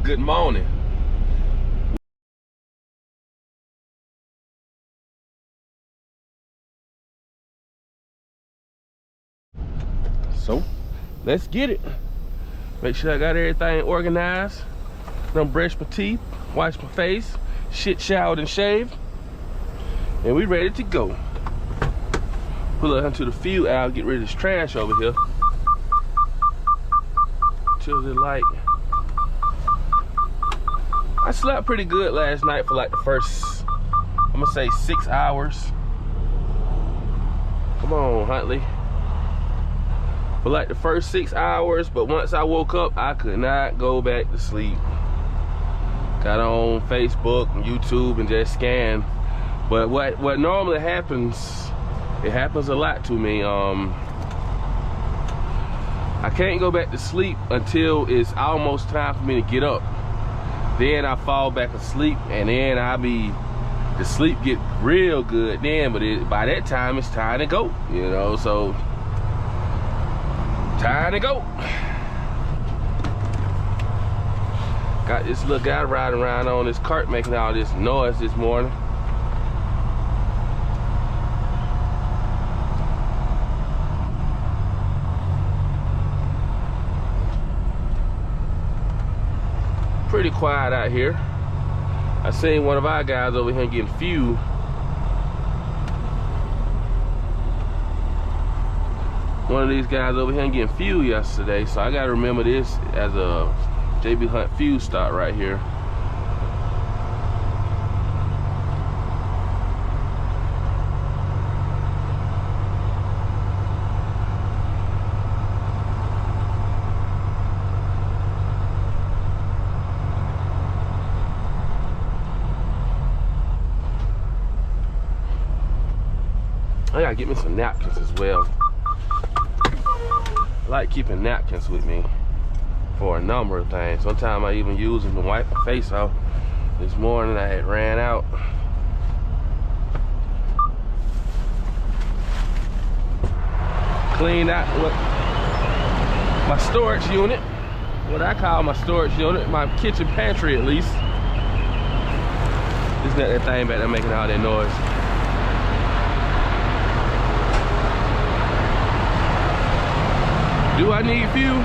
Good morning. So, let's get it. Make sure I got everything organized. Done brush my teeth, wash my face, shit showered and shaved. And we ready to go. Pull up into the field out, get rid of this trash over here. Till the light. I slept pretty good last night for like the first, I'm gonna say 6 hours. Come on, Huntley. For like the first 6 hours, but once I woke up, I could not go back to sleep. Got on Facebook and YouTube and just scanned. But what normally happens, it happens a lot to me. I can't go back to sleep until it's almost time for me to get up. Then I fall back asleep, and then the sleep get real good then, but by that time it's time to go, you know, so time to go. Got this little guy riding around on this cart making all this noise this morning. Pretty quiet out here. I seen one of our guys over here getting fuel. One of these guys over here getting fuel yesterday, so I gotta remember this as a JB Hunt fuel stop right here. I gotta get me some napkins as well. I like keeping napkins with me for a number of things. Sometimes I even use them to wipe my face off. This morning I had ran out. Cleaned out my storage unit. What I call my storage unit, my kitchen pantry at least. Isn't that thing back there making all that noise? Do I need fuel?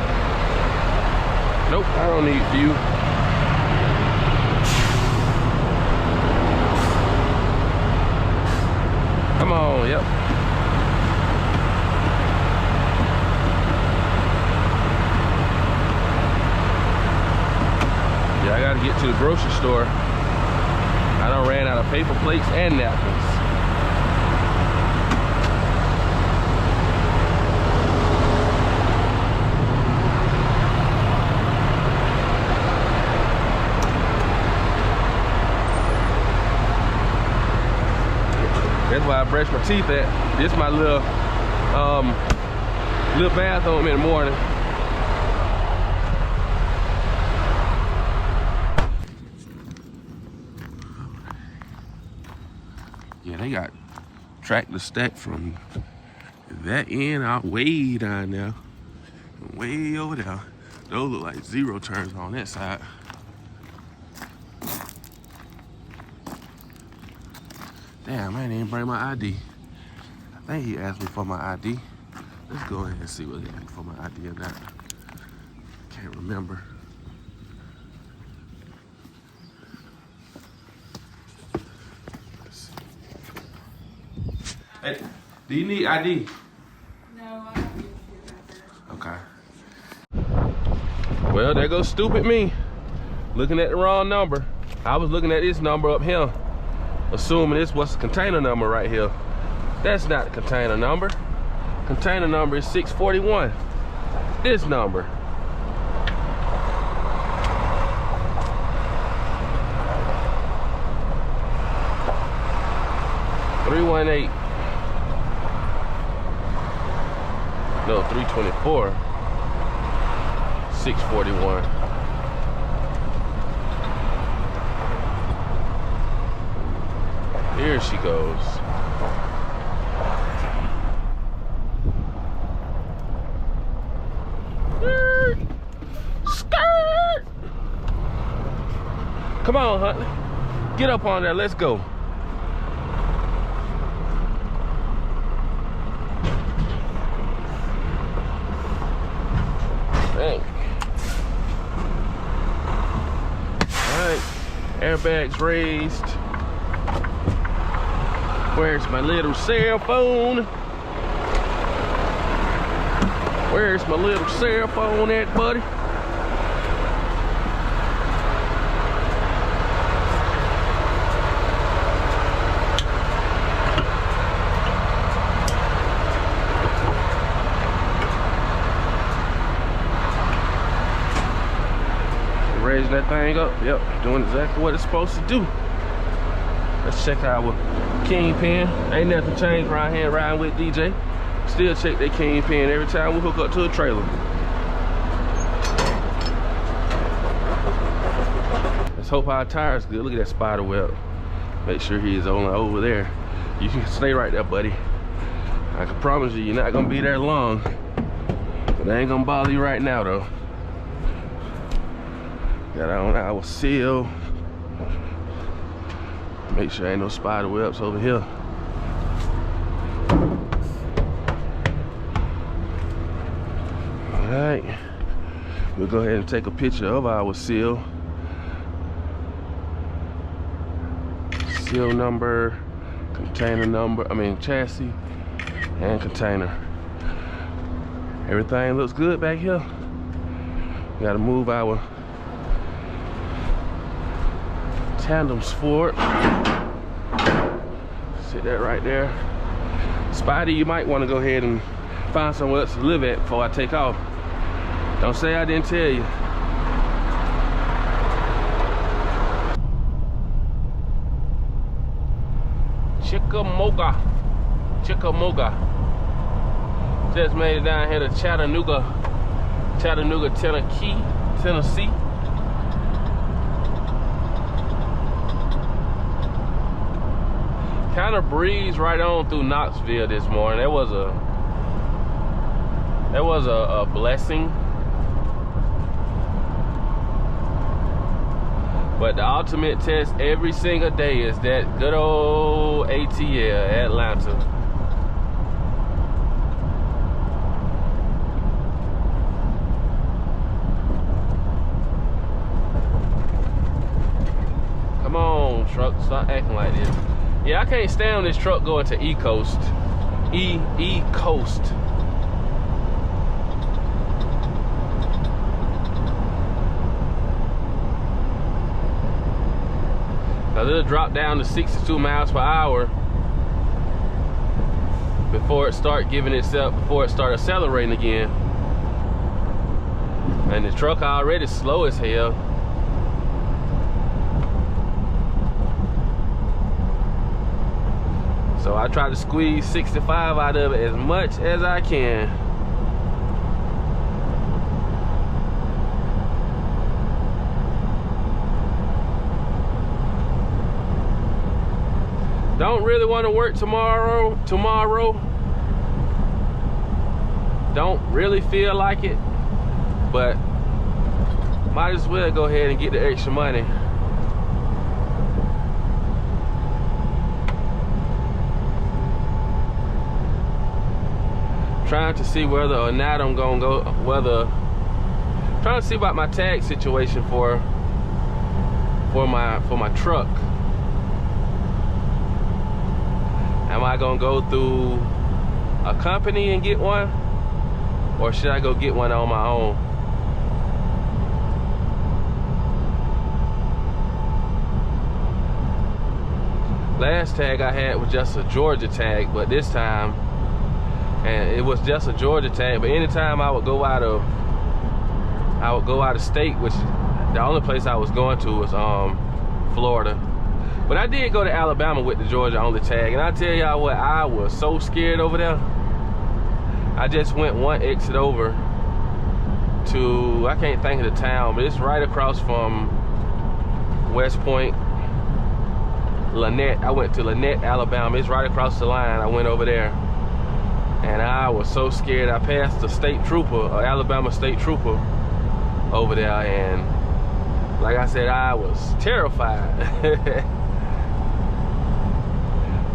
Nope, I don't need fuel. Come on, yep. Yeah, I gotta get to the grocery store. I done ran out of paper plates and napkins. That's why I brush my teeth at. This is my little bathroom in the morning. Yeah, they got tractor stacked from that end out way down there, way over there. Those look like zero turns on that side. Damn, I didn't even bring my ID. I think he asked me for my ID. Let's go ahead and see what he asked me for my ID or not. Can't remember. Let's see. Hey, do you need ID? No, I don't need to. Okay. Well, there goes stupid me. Looking at the wrong number. I was looking at this number up here, assuming this was the container number right here. That's not the container number. Container number is 641. This number. $318. No, 324. 641. Here she goes. Skirt! Come on, Huntley. Get up on there, let's go. Dang. All right, airbags raised. Where's my little cell phone? Where's my little cell phone at, buddy? Raising that thing up. Yep, doing exactly what it's supposed to do. Let's check our kingpin. Ain't nothing changed around here riding with DJ. Still check that kingpin every time we hook up to a trailer. Let's hope our tire's good. Look at that spider web. Make sure he is only over there. You can stay right there, buddy. I can promise you, you're not gonna be there long. But I ain't gonna bother you right now, though. Got on our seal. Make sure ain't no spider webs over here. All right, we'll go ahead and take a picture of our seal. Seal number, container number, chassis and container. Everything looks good back here. We gotta move our tandems forward. Sit that right there. Spidey, you might want to go ahead and find somewhere else to live at before I take off. Don't say I didn't tell you. Chickamauga. Chickamauga. Just made it down here to Chattanooga, Tennessee. Kind of breezed right on through Knoxville this morning. That was a blessing. But the ultimate test every single day is that good old ATL, Atlanta. Come on, truck, stop acting like this. Yeah, I can't stand on this truck going to E-Coast. E-Coast. Cause it'll drop down to 62 miles per hour before it start accelerating again. And the truck already slow as hell. So I try to squeeze 65 out of it as much as I can. Don't really want to work tomorrow. Don't really feel like it, but might as well go ahead and get the extra money. Trying to see whether or not I'm gonna go, trying to see about my tag situation for my truck. Am I gonna go through a company and get one, or should I go get one on my own? Last tag I had was just a Georgia tag, but this time, and it was just a Georgia tag, but anytime I would go out of state, which the only place I was going to was Florida. But I did go to Alabama with the Georgia only tag, and I tell y'all what, I was so scared over there. I just went one exit over to, I can't think of the town, but it's right across from West Point, Lynette. I went to Lynette, Alabama. It's right across the line. I went over there, and I was so scared. I passed the state trooper, Alabama state trooper over there, and Like I said, I was terrified.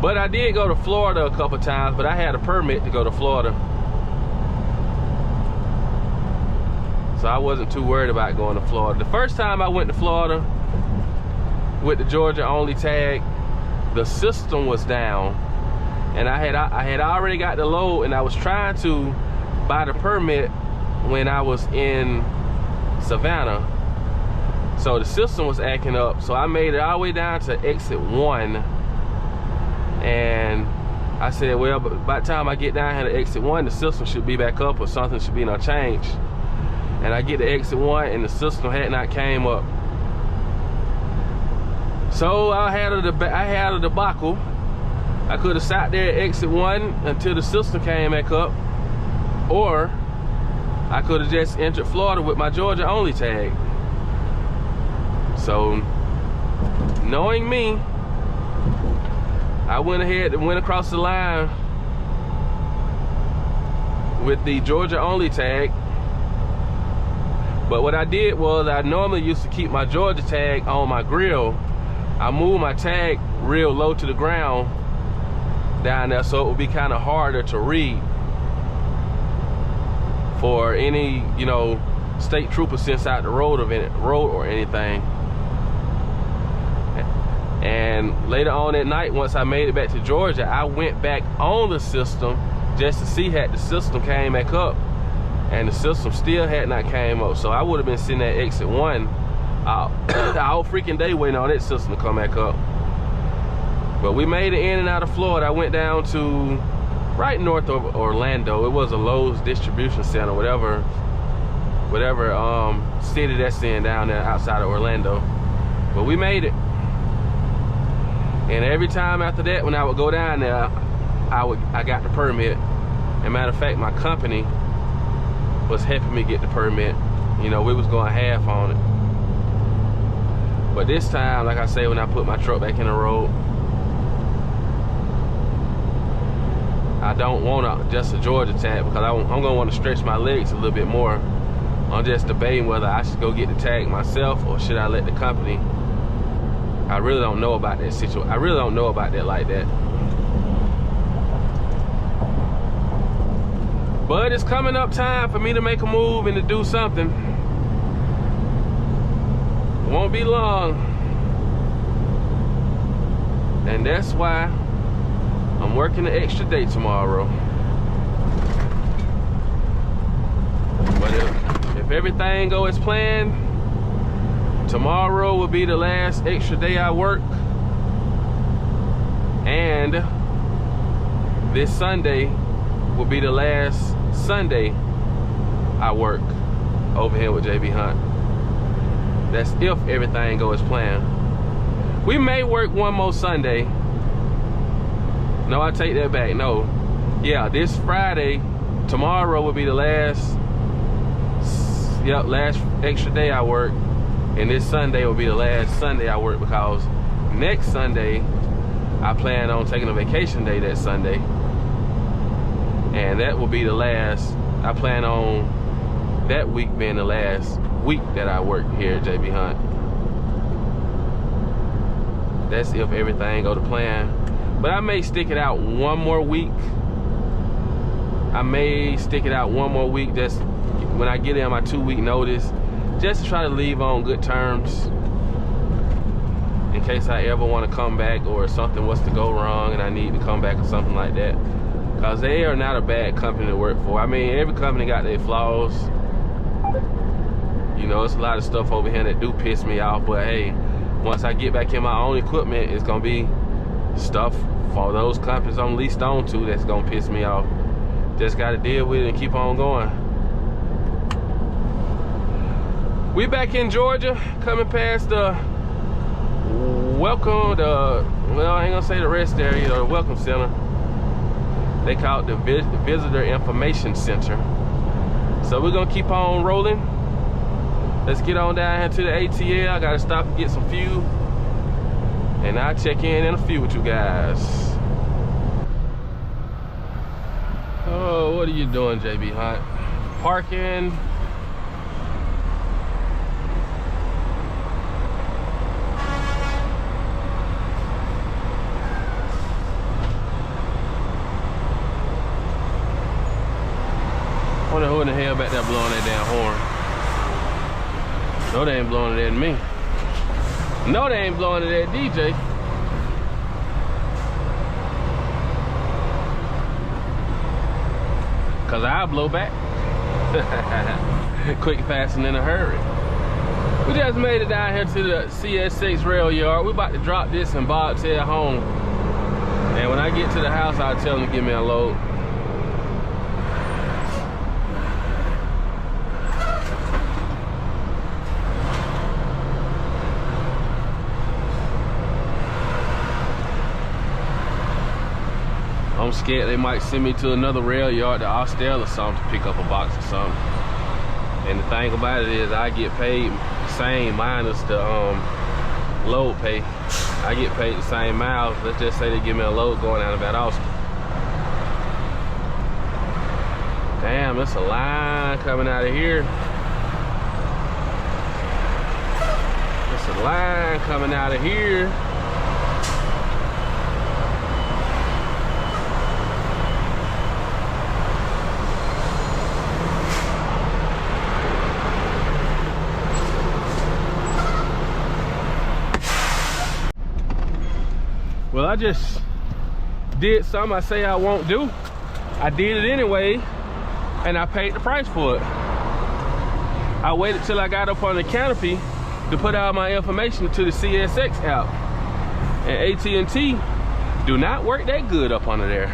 But I did go to Florida a couple times, but I had a permit to go to Florida. So I wasn't too worried about going to Florida. The first time I went to Florida with the Georgia only tag, the system was down. And I had already got the load, and I was trying to buy the permit when I was in Savannah. So the system was acting up. So I made it all the way down to exit 1. And I said, well, by the time I get down here to exit 1, the system should be back up, or something should be no change. And I get to exit 1 and the system had not came up. So I had a debacle. I could have sat there at exit 1 until the system came back up, or I could have just entered Florida with my Georgia only tag. So knowing me, I went ahead and went across the line with the Georgia only tag. But what I did was, I normally used to keep my Georgia tag on my grill. I moved my tag real low to the ground down there, so it would be kind of harder to read for any, you know, state trooper sent out the road or anything. And later on at night, once I made it back to Georgia, I went back on the system just to see had the system came back up, and the system still had not came up. So I would have been sitting at exit 1 the whole freaking day waiting on that system to come back up. But we made it in and out of Florida. I went down to right north of Orlando. It was a Lowe's distribution center, whatever city that's in down there outside of Orlando. But we made it. And every time after that, when I would go down there, I got the permit. And matter of fact, my company was helping me get the permit. You know, we was going half on it. But this time, like I say, when I put my truck back in the road, I don't want just a Georgia tag, because I'm gonna want to stretch my legs a little bit more. I'm just debating whether I should go get the tag myself, or should I let the company. I really don't know about that situation. I really don't know about that like that. But it's coming up time for me to make a move and to do something. It won't be long. And that's why I'm working an extra day tomorrow. But if everything goes as planned, tomorrow will be the last extra day I work. And this Sunday will be the last Sunday I work over here with JB Hunt. That's if everything goes as planned. We may work one more Sunday. No, I take that back. No. Yeah, this Friday, tomorrow will be the last extra day I work. And this Sunday will be the last Sunday I work, because next Sunday, I plan on taking a vacation day that Sunday. And that will be the last, I plan on that week being the last week that I work here at JB Hunt. That's if everything go to plan. But I may stick it out one more week. I may stick it out one more week, just when I get in my 2-week notice, just to try to leave on good terms, in case I ever want to come back, or something was to go wrong and I need to come back or something like that. Because they are not a bad company to work for. I mean, every company got their flaws. You know, it's a lot of stuff over here that do piss me off, but hey, once I get back in my own equipment, it's gonna be stuff for those companies I'm leased on to that's gonna piss me off. Just gotta deal with it and keep on going. We back in Georgia, coming past the welcome, well, I ain't gonna say the rest area, the welcome center. They call it the Visitor Information Center. So we're gonna keep on rolling. Let's get on down here to the ATL. I gotta stop and get some fuel. And I'll check in a few with you guys. Oh, what are you doing, JB Hunt? Parking. Wonder who in the hell back there blowing that damn horn. No, they ain't blowing it at me. No, they ain't blowing it at DJ. Cause I blow back. Quick, fast, and in a hurry. We just made it down here to the CS6 rail yard. We about to drop this in Bob's head home. And when I get to the house, I'll tell him to give me a load. I'm scared they might send me to another rail yard to Austell or something to pick up a box or something. And the thing about it is I get paid the same minus the load pay. I get paid the same miles. Let's just say they give me a load going out of that Austin. Damn, there's a line coming out of here. There's a line coming out of here. Well, I just did something I say I won't do. I did it anyway, and I paid the price for it. I waited till I got up on the canopy to put out my information to the CSX app. And AT&T do not work that good up under there.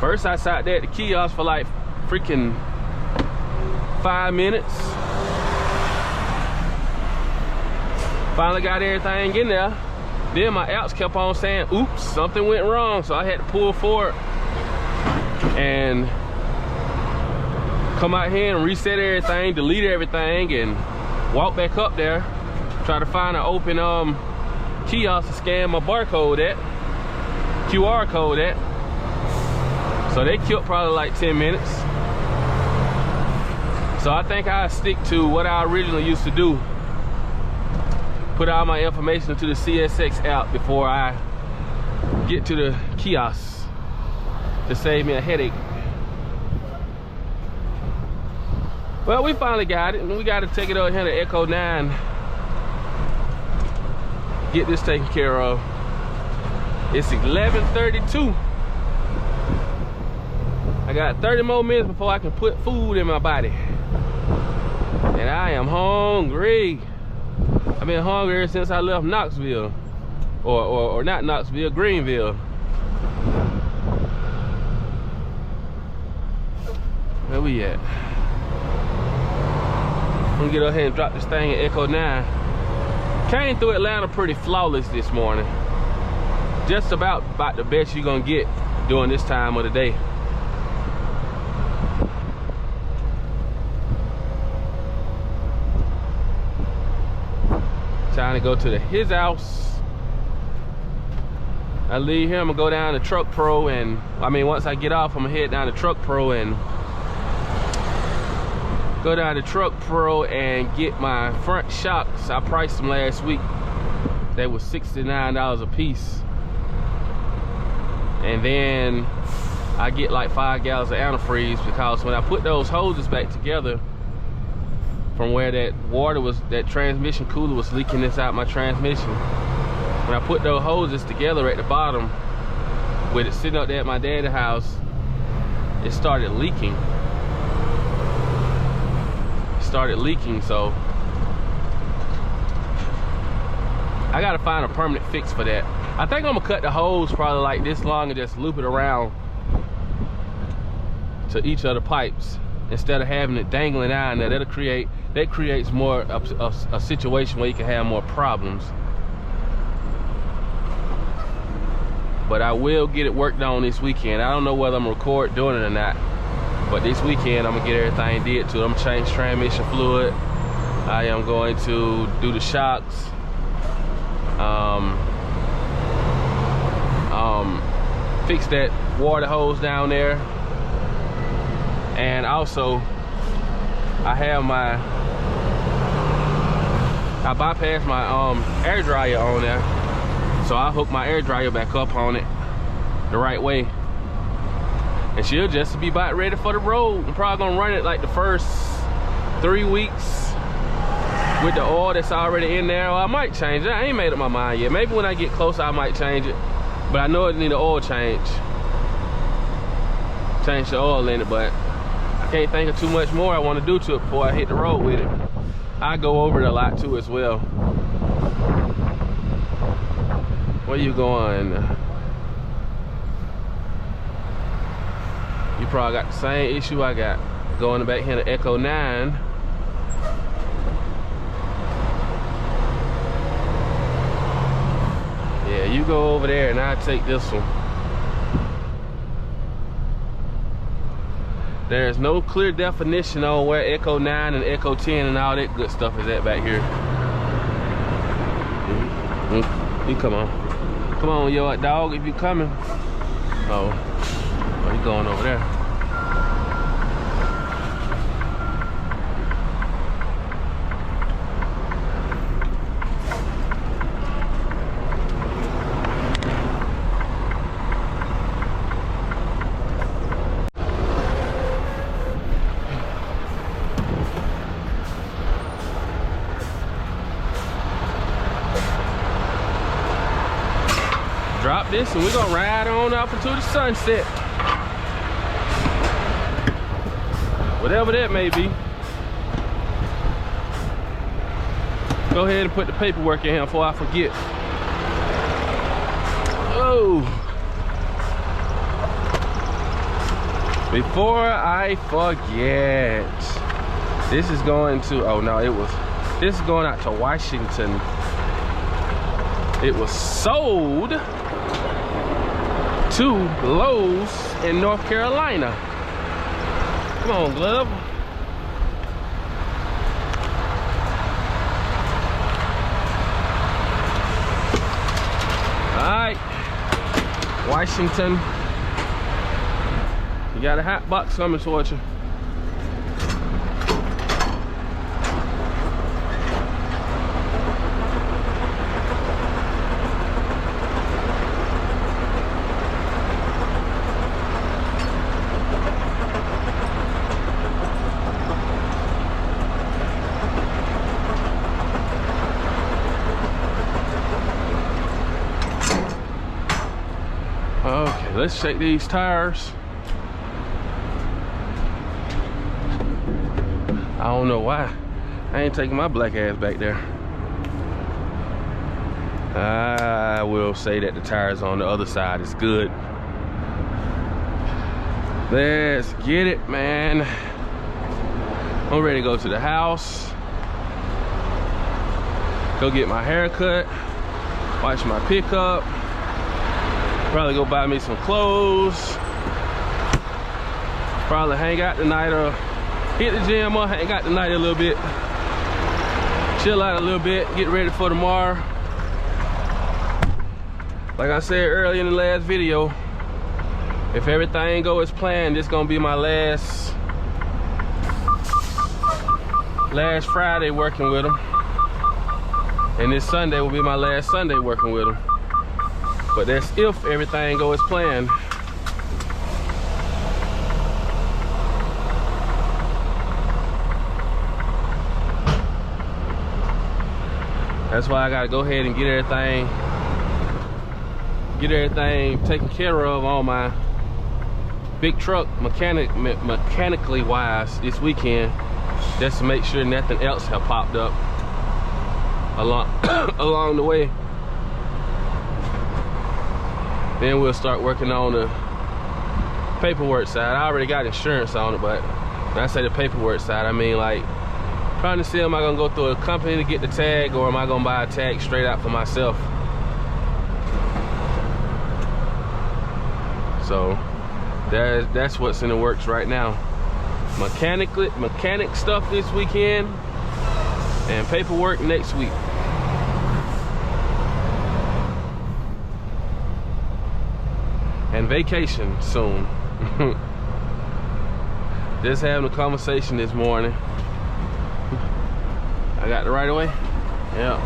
First, I sat there at the kiosk for like freaking 5 minutes. Finally got everything in there. Then my apps kept on saying, oops, something went wrong. So I had to pull forward and come out here and reset everything, delete everything, and walk back up there, try to find an open kiosk to scan my barcode at, QR code at. So they killed probably like 10 minutes. So I think I'll stick to what I originally used to do. Put all my information into the CSX app before I get to the kiosk to save me a headache. Well, we finally got it, and we got to take it over here to Echo 9. Get this taken care of. It's 11:32. I got 30 more minutes before I can put food in my body. And I am hungry. I've been hungry ever since I left Knoxville. Or not Knoxville, Greenville. Where we at? I'm gonna get up here and drop this thing at Echo 9. Came through Atlanta pretty flawless this morning. Just about the best you're gonna get during this time of the day. Time to go to his house. I leave here, I'm gonna go down to Truck Pro, and once I get off, I'm gonna head down to Truck Pro and get my front shocks. I priced them last week. They were $69 a piece. And then I get like 5 gallons of antifreeze, because when I put those hoses back together from where that transmission cooler was leaking inside my transmission, when I put those hoses together at the bottom with it sitting up there at my dad's house, it started leaking. So I gotta find a permanent fix for that. I think I'm gonna cut the hose probably like this long and just loop it around to each of the pipes instead of having it dangling out. Now that creates more a situation where you can have more problems. But I will get it worked on this weekend. I don't know whether I'm gonna record doing it or not, but this weekend I'm gonna get everything did to it. I'm gonna change transmission fluid. I am going to do the shocks. Fix that water hose down there. And also, I bypassed my air dryer on there, so I hook my air dryer back up on it the right way. And she'll just be about ready for the road. I'm probably gonna run it like the first 3 weeks with the oil that's already in there. Or I might change it. I ain't made up my mind yet. Maybe when I get closer I might change it. But I know it need an oil change. Change the oil in it, but I can't think of too much more I want to do to it before I hit the road with it. I go over it a lot too as well. Where you going? You probably got the same issue I got. Going back here to Echo 9. Yeah, you go over there and I'll take this one. There's no clear definition on where Echo 9 and Echo 10 and all that good stuff is at back here. You come on. Come on, yo, dog, if you coming. Oh, you going over there. Drop this and we're gonna ride on up into the sunset. Whatever that may be. Go ahead and put the paperwork in here before I forget. Oh. Before I forget. This is going to, oh no, this is going out to Washington. It was sold to Lowe's in North Carolina. Come on, Glove. All right, Washington. You got a hot box coming towards you. Okay, let's check these tires. I don't know why. I ain't taking my black ass back there. I will say that the tires on the other side is good. Let's get it, man. I'm ready to go to the house. Go get my hair cut. Wash my pickup. Probably go buy me some clothes. Probably hang out tonight or hit the gym or hang out tonight a little bit. Chill out a little bit, get ready for tomorrow. Like I said earlier in the last video, if everything goes as planned, this gonna be my last Friday working with them. And this Sunday will be my last Sunday working with them. But that's if everything goes as planned. That's why I gotta go ahead and get everything taken care of on my big truck mechanically wise this weekend, just to make sure nothing else have popped up along the way. Then we'll start working on the paperwork side. I already got insurance on it, but when I say the paperwork side, I mean like trying to see, am I gonna go through a company to get the tag, or am I gonna buy a tag straight out for myself? So that's what's in the works right now. Mechanic stuff this weekend and paperwork next week. And vacation soon. Just having a conversation this morning. I got the right of way? Yeah.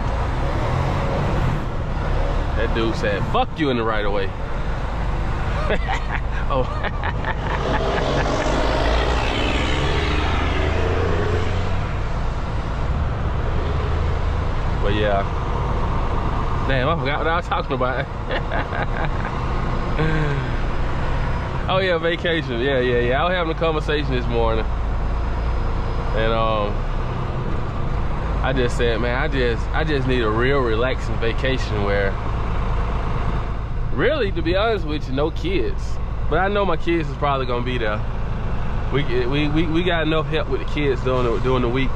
That dude said, fuck you in the right of way. Oh. Damn, I forgot what I was talking about. Oh yeah, vacation. Yeah. I was having a conversation this morning, and I just said, man, I just need a real relaxing vacation where, really, to be honest with you, no kids. But I know my kids is probably gonna be there. We got enough help with the kids during the week.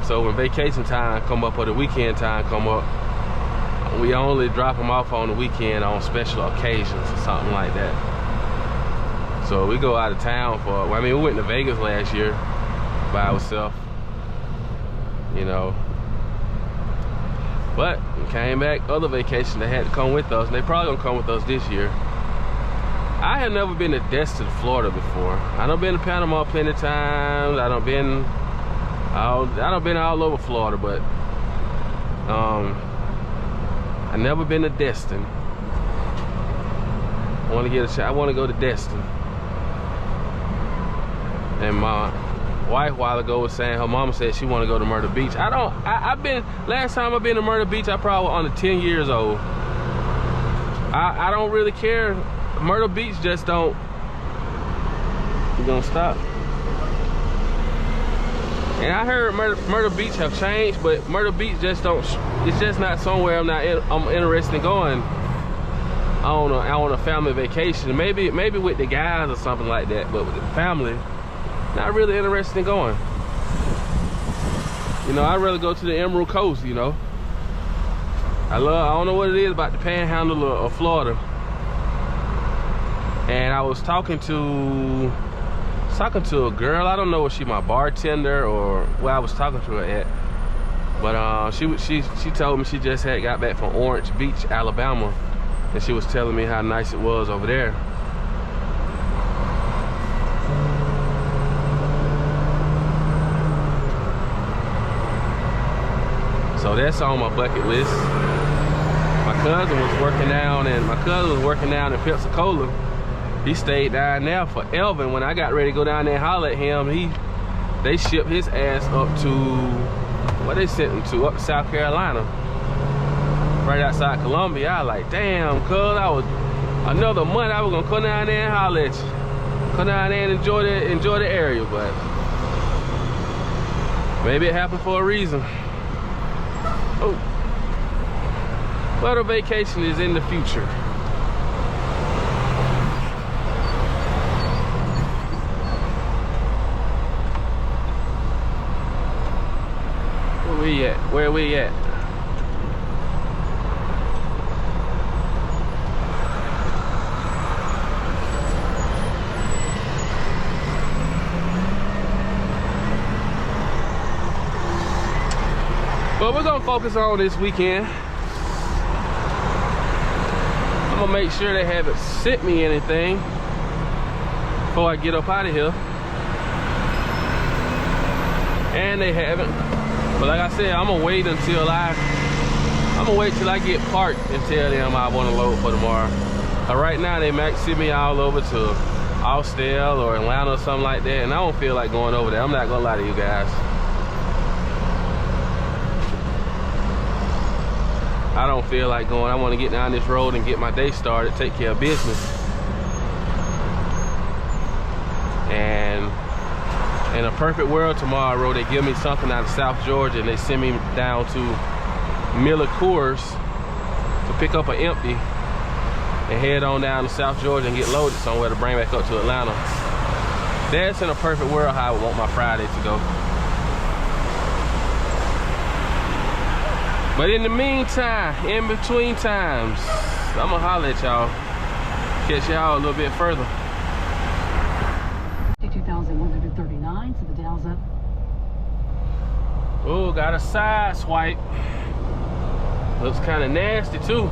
So when vacation time come up or the weekend time come up, we only drop them off on the weekend on special occasions or something like that. So we go out of town for, well, I mean, we went to Vegas last year by ourselves, you know. But we came back, other vacations they had to come with us, and they probably gonna come with us this year. I had never been to Destin, Florida before. I done been to Panama plenty of times. I done been all over Florida, but I never been to Destin. I want to get a shot. I want to go to Destin. And my wife a while ago was saying her mama said she want to go to Myrtle Beach. Last time I've been to Myrtle Beach, I probably was under 10 years old. I don't really care. Myrtle Beach just don't. You gonna stop? And I heard Myrtle Beach have changed, but Myrtle Beach just don't. It's just not somewhere I'm interested in going on a family vacation. Maybe with the guys or something like that, but with the family, not really interested in going. You know, I'd rather go to the Emerald Coast. You know, I don't know what it is about the Panhandle of Florida. And I was talking to a girl. I don't know if she my bartender or where I was talking to her at, but she told me she just had got back from Orange Beach, Alabama, and she was telling me how nice it was over there. So that's on my bucket list. My cousin was working down in Pensacola. He stayed down there forever. When I got ready to go down there and holler at him, they shipped his ass up to, what they sent him to, up to South Carolina, right outside Columbia. I was like, damn, cuz another month I was gonna come down there and holler at you. Come down there and enjoy the area, but maybe it happened for a reason. Oh, but a vacation is in the future. Where we at? But we're gonna focus on this weekend. I'm gonna make sure they haven't sent me anything before I get up out of here. And they haven't. But like I said, I'm gonna wait till I get parked and tell them I want to load for tomorrow. Right now they might send me all over to Austell or Atlanta or something like that, and I don't feel like going over there. I'm not gonna lie to you guys. I don't feel like going. I want to get down this road and get my day started, take care of business. And in a perfect world tomorrow, they give me something out of South Georgia and they send me down to Miller Coors to pick up an empty and head on down to South Georgia and get loaded somewhere to bring back up to Atlanta. That's in a perfect world how I would want my Friday to go. But in the meantime, in between times, I'm gonna holler at y'all, catch y'all a little bit further. 52,139, so the Dow's up. Oh, got a side swipe. Looks kind of nasty too.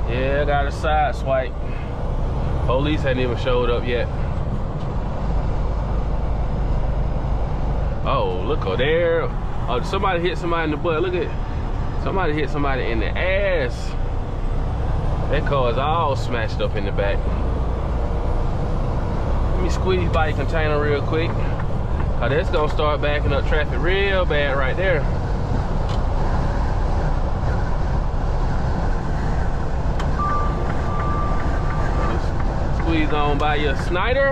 Yeah, got a side swipe. Police hadn't even showed up yet. Oh, look over there. Oh, somebody hit somebody in the butt. Look at, somebody hit somebody in the ass. That car is all smashed up in the back. Let me squeeze by your container real quick. Oh, that's gonna start backing up traffic real bad right there. Squeeze on by your Snyder.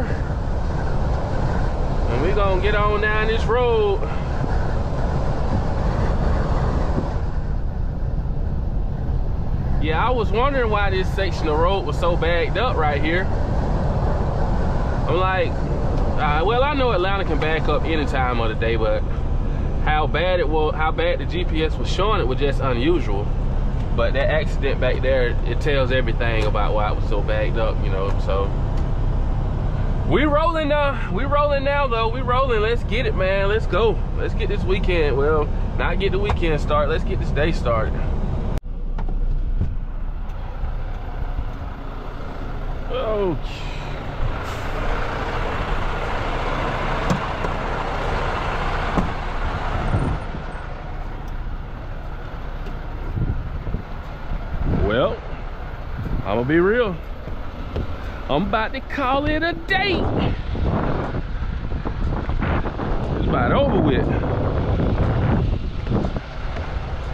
And we gonna get on down this road. Yeah, I was wondering why this section of road was so backed up right here. I'm like, well, I know Atlanta can back up any time of the day, but how bad it was, how bad the GPS was showing it was just unusual. But that accident back there, it tells everything about why it was so backed up, you know. So we rolling now. We rolling now, though. We rolling. Let's get it, man. Let's go. Let's get this weekend. Well, not get the weekend started. Let's get this day started. Oh. Well, I'm gonna be real. I'm about to call it a day. It's about over with.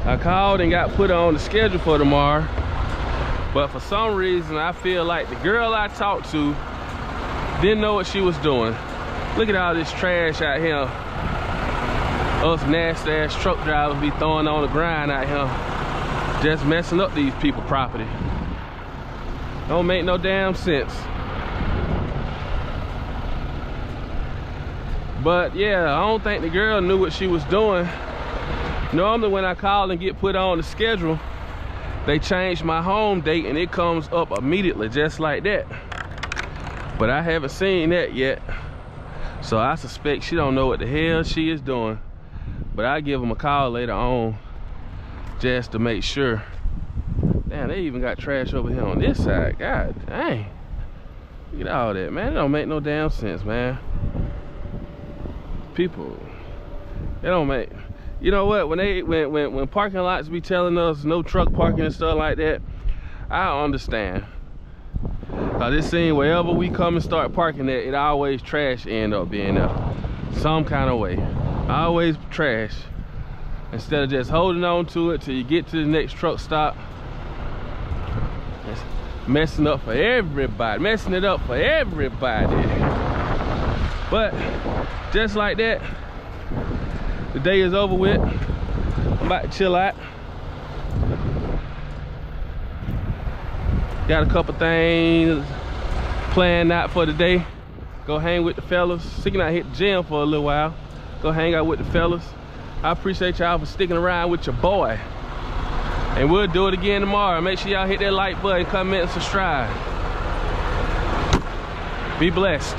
I called and got put on the schedule for tomorrow, but for some reason I feel like the girl I talked to didn't know what she was doing. Look at all this trash out here. Us nasty ass truck drivers be throwing on the grind out here, just messing up these people's property. Don't make no damn sense. But yeah, I don't think the girl knew what she was doing. Normally when I call and get put on the schedule, they change my home date and it comes up immediately, just like that. But I haven't seen that yet. So I suspect she don't know what the hell she is doing. But I'll give them a call later on, just to make sure. Damn, they even got trash over here on this side. God dang. Look at all that, man. It don't make no damn sense, man. People, it don't make, you know what, when parking lots be telling us no truck parking and stuff like that, I understand. This scene, wherever we come and start parking at, it always trash end up being there. Some kind of way. Always trash. Instead of just holding on to it till you get to the next truck stop. It's messing up for everybody. Messing it up for everybody. But just like that, the day is over with. I'm about to chill out. Got a couple things planned out for the day. Go hang with the fellas. Sticking out, hit the gym for a little while. Go hang out with the fellas. I appreciate y'all for sticking around with your boy. And we'll do it again tomorrow. Make sure y'all hit that like button, comment, and subscribe. Be blessed.